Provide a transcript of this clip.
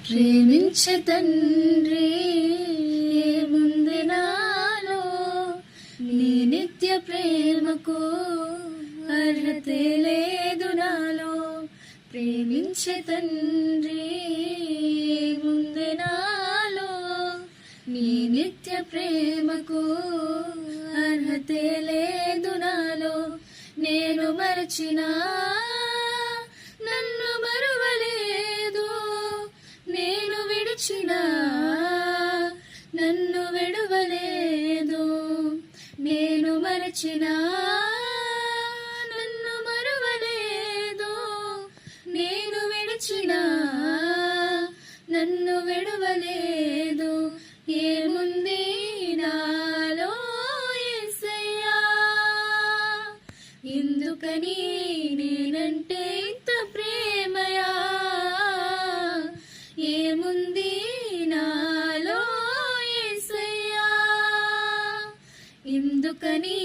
ప్రేమించే తండ్రి ఏముంది నాలో, నీ నిత్య ప్రేమకు అర్హతే లేదు నాలో. ప్రేమించే తండ్రి ఏముంది నాలో, నీ నిత్య ప్రేమకు అర్హతే లేదు నాలో. నేను మరచినా నన్ను మరువలేదు, నేను విడిచినా నన్ను విడువలేదు. నేను మరచినా నన్ను మరువలేదు, నేను విడిచినా నన్ను విడువలేదు. ఏముంది నాలో యేసయ్యా, ఎందుకని నేనంటే ఇంత ప్రేమయా. ఏముంది నాలో యేసయ్యా, ఎందుకని